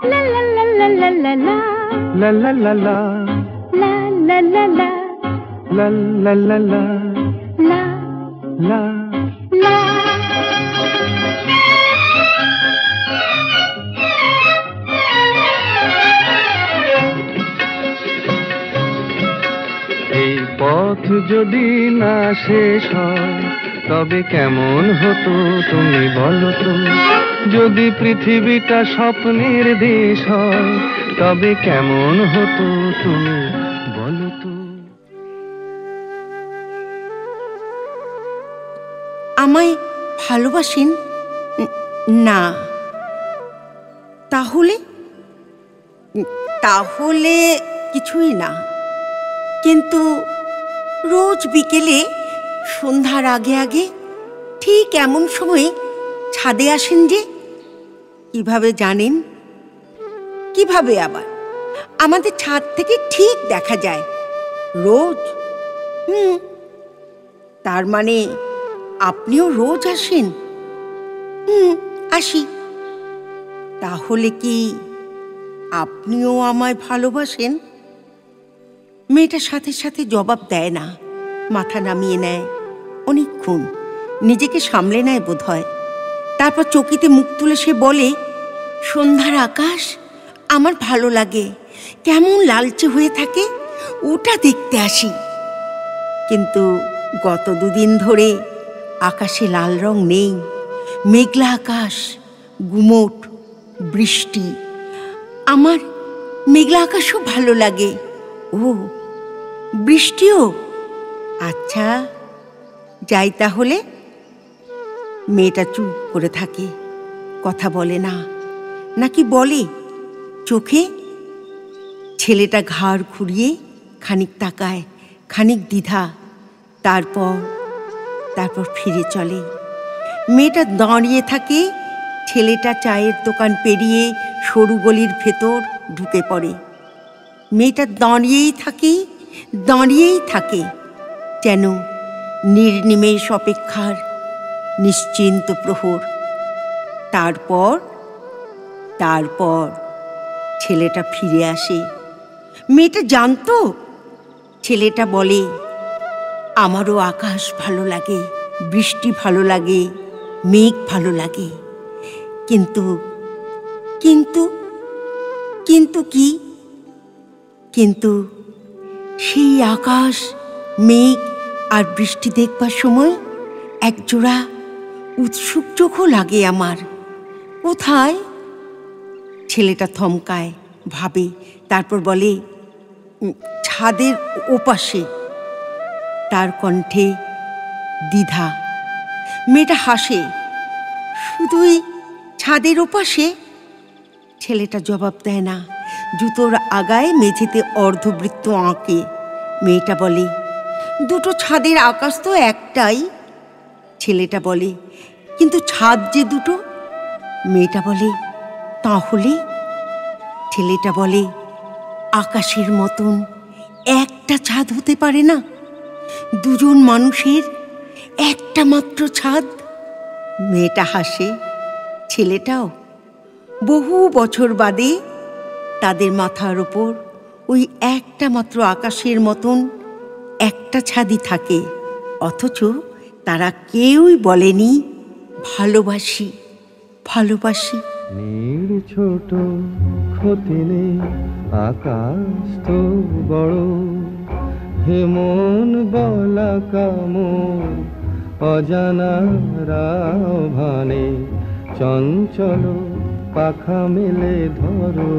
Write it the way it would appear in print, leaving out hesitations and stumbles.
La la la la la la la. La la la la. La la la la. La la la la. La la la. এই পথ যদি না শেষ হয় তবে কেমন হতো তুমি বলো তো। যদি পৃথিবীটা স্বপ্নের দেশ হয় তবে কেমন হতো তুমি বলো তো। আমায় ভালোবাসেন না? তাহলে তাহলে কিছুই না। কিন্তু রোজ বিকেলে সন্ধ্যার আগে আগে ঠিক এমন সময়ে ছাদে আসেন যে। কিভাবে জানেন? কিভাবে আবার? আমাদের ছাদ থেকে ঠিক দেখা যায় রোজ। তার মানে আপনিও রোজ আসেন? আসি। তাহলে কি আপনিও আমায় ভালোবাসেন? মেয়েটার সাথে সাথে জবাব দেয় না, মাথা নামিয়ে নেয়। অনেকক্ষণ নিজেকে সামলে নেয় বোধ হয়। তারপর চকিতে মুখ তুলে সে বলে, সন্ধ্যার আকাশ আমার ভালো লাগে, কেমন লালচে হয়ে থাকে, ওটা দেখতে আসি। কিন্তু গত দুদিন ধরে আকাশে লাল রং নেই। মেঘলা আকাশ, গুমোট, বৃষ্টি। আমার মেঘলা আকাশও ভালো লাগে। ও, বৃষ্টিও? আচ্ছা, যাই তাহলে। মেয়েটা চুপ করে থাকে, কথা বলে না। নাকি বলে চোখে? ছেলেটা ঘাড় ঘুরিয়ে খানিক তাকায়, খানিক দ্বিধা, তারপর ফিরে চলে। মেয়েটা দাঁড়িয়ে থাকে। ছেলেটা চায়ের দোকান পেরিয়ে সরু গলির ভেতর ঢুকে পড়ে। মেয়েটা দাঁড়িয়েই থাকে যেন নির্নিমেষ অপেক্ষার নিশ্চিন্ত প্রহর। তারপর ছেলেটা ফিরে আসে। মেয়েটা জানতো। ছেলেটা বলে, আমারও আকাশ ভালো লাগে, বৃষ্টি ভালো লাগে, মেঘ ভালো লাগে। কিন্তু কিন্তু কিন্তু কি? কিন্তু সেই আকাশ, মেঘ আর বৃষ্টি দেখবার সময় একজোড়া উৎসুক চোখও লাগে আমার। কোথায়? ছেলেটা থমকায়, ভাবে, তারপর বলে, ছাদের ওপাশে। তার কণ্ঠে দ্বিধা। মেয়েটা হাসে। শুধুই ছাদের ওপাশে? ছেলেটা জবাব দেয় না। জুতোর আগায় মেঝেতে অর্ধবৃত্ত আঁকে। মেয়েটা বলে, দুটো ছাদের আকাশ তো একটাই। ছেলেটা বলে, কিন্তু ছাদ যে দুটো। মেয়েটা বলে, তাহলে? ছেলেটা বলে, আকাশের মতন একটা ছাদ হতে পারে না? দুজন মানুষের একটা মাত্র ছাদ। মেয়েটা হাসে, ছেলেটাও। বহু বছর বাদে তাদের মাথার ওপর ওই একটা মাত্র আকাশের মতন একটা ছাদই থাকে। অথচ তারা কেউই বলেনি ভালোবাসি, ভালোবাসি। নীল ছোট ক্ষতি নেই, আকাশ তো বড়। হে মন বলা কামন, অজানা আহ্বানে চঞ্চল পাখা মেলে ধরো।